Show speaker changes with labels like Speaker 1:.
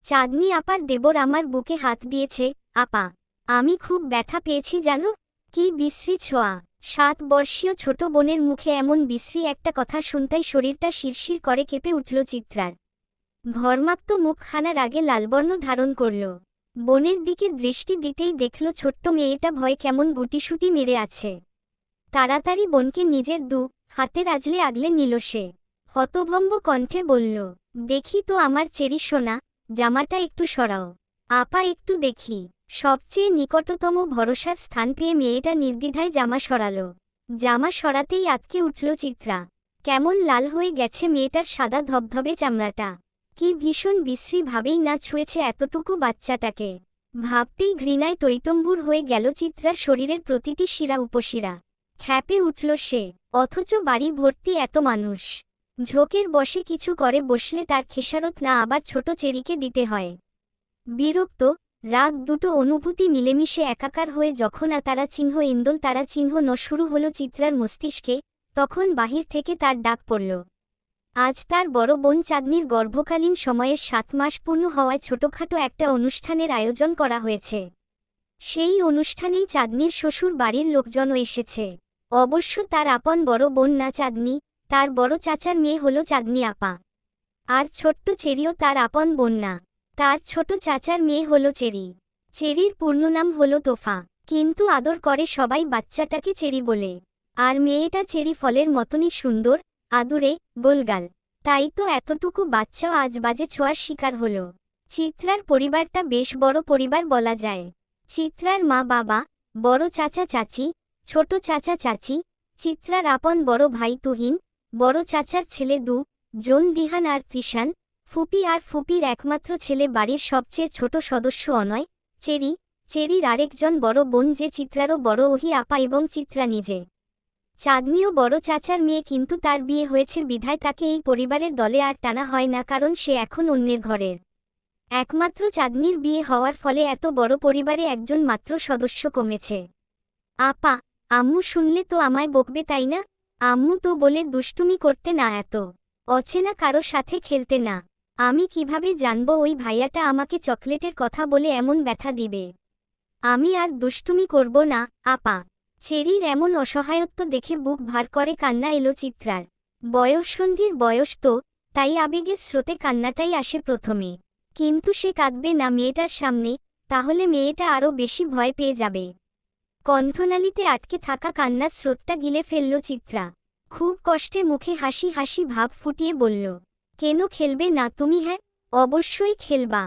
Speaker 1: চাঁদনি আপার দেবর আমার বুকে হাত দিয়েছে। আপা, আমি খুব ব্যথা পেয়েছি জানো। কি বিশ্রী ছোঁয়া। 7 বর্ষীয় ছোট বোনের মুখে এমন বিশ্রী একটা কথা শুনতেই শরীরটা শিরশির করে কেঁপে উঠল চিত্রার। ঘর্মাক্ত মুখখানার আগে লালবর্ণ ধারণ করল। বোনের দিকে দৃষ্টি দিতেই দেখল ছোট্ট মেয়েটা ভয়ে কেমন গুটিসুটি মেরে আছে। তাড়াতাড়ি বোনকে নিজের হাতের আজলে আগলে নিল সে। হতভম্ব কণ্ঠে বলল, দেখি তো আমার চেরি সোনা, জামাটা একটু সরাও। আপা একটু দেখি। সবচেয়ে নিকটতম ভরসার স্থান পেয়ে মেয়েটা নির্দ্বিধায় জামা সরাল। জামা সরাতেই আঁতকে উঠল চিত্রা। কেমন লাল হয়ে গেছে মেয়েটার সাদা ধবধবে চামড়াটা। কি ভীষণ বিশ্রীভাবেই না ছুঁয়েছে এতটুকু বাচ্চাটাকে। ভাবতেই ঘৃণায় টইটম্বুর হয়ে গেল চিত্রার শরীরের প্রতিটি শিরা উপশিরা। খ্যাপে উঠল সে। অথচ বাড়ি ভর্তি এত মানুষ। ঝোঁকের বসে কিছু করে বসলে তার খেসারত না আবার ছোট চেরিকে দিতে হয়। বিরক্ত, রাগ দুটো অনুভূতি মিলেমিশে একাকার হয়ে যখন তারা চিহ্ন ইন্দোল তারা চিহ্ন শুরু হলো চিত্রার মস্তিষ্কে, তখন বাহির থেকে তার ডাক পড়ল। আজ তার বড় বোন চাঁদনির গর্ভকালীন সময়ের 7 মাস পূর্ণ হওয়ায় ছোটখাটো একটা অনুষ্ঠানের আয়োজন করা হয়েছে। সেই অনুষ্ঠানেই চাঁদনির শ্বশুর বাড়ির লোকজনও এসেছে। অবশ্য তার আপন বড় বোন না চাঁদনি, তার বড় চাচার মেয়ে হলো চাঁদনি আপা। আর ছোট্ট চেরিও তার আপন বোন না, তার ছোট চাচার মেয়ে হলো চেরি। চেরির পূর্ণ নাম হলো তোফা, কিন্তু আদর করে সবাই বাচ্চাটাকে চেরি বলে। আর মেয়েটা চেরি ফলের মতনই সুন্দর, আদুরে, গোলগাল। তাই তো এতটুকু বাচ্চাও আজ বাজে ছোঁয়ার শিকার হলো। চিত্রার পরিবারটা বেশ বড় পরিবার বলা যায়। চিত্রার মা বাবা, বড় চাচা চাচি, ছোট চাচা চাচি, চিত্রার আপন বড় ভাই তুহিন, বড় চাচার ছেলে জন দিহান আর ত্রিশান, ফুপি আর ফুপির একমাত্র ছেলে বাড়ির সবচেয়ে ছোট সদস্য অনয়, চেরির আরেকজন বড় বোন যে চিত্রারও বড় ওহি আপা এবং চিত্রা নিজে। চাঁদনিও বড় চাচার মেয়ে, কিন্তু তার বিয়ে হয়েছে বিধায় তাকে এই পরিবারের দলে আর টানা হয় না, কারণ সে এখন অন্যের ঘরের। একমাত্র চাঁদনির বিয়ে হওয়ার ফলে এত বড় পরিবারে একজন মাত্র সদস্য কমেছে। আপা, আম্মু শুনলে তো আমায় বকবে তাই না? আম্মু তো বলে দুষ্টুমি করতে না, এত অচেনা কারো সাথে খেলতে না। আমি কিভাবে জানবো ওই ভাইয়াটা আমাকে চকলেটের কথা বলে এমন ব্যথা দিবে? আমি আর দুষ্টুমি করব না আপা। চেরির এমন অসহায়ত্ব দেখে বুক ভার করে কান্না এলো চিত্রার। বয়ঃসন্ধির বয়স তো, তাই আবেগের স্রোতে কান্নাটাই আসে প্রথমে। কিন্তু সে কাঁদবে না মেয়েটার সামনে, তাহলে মেয়েটা আরও বেশি ভয় পেয়ে যাবে। কণ্ঠনালীতে আটকে থাকা কান্নার স্রোতটা গিলে ফেলল চিত্রা। খুব কষ্টে মুখে হাসি হাসি ভাব ফুটিয়ে বলল, কেন খেলবে না তুমি? হ্যাঁ, অবশ্যই খেলবা।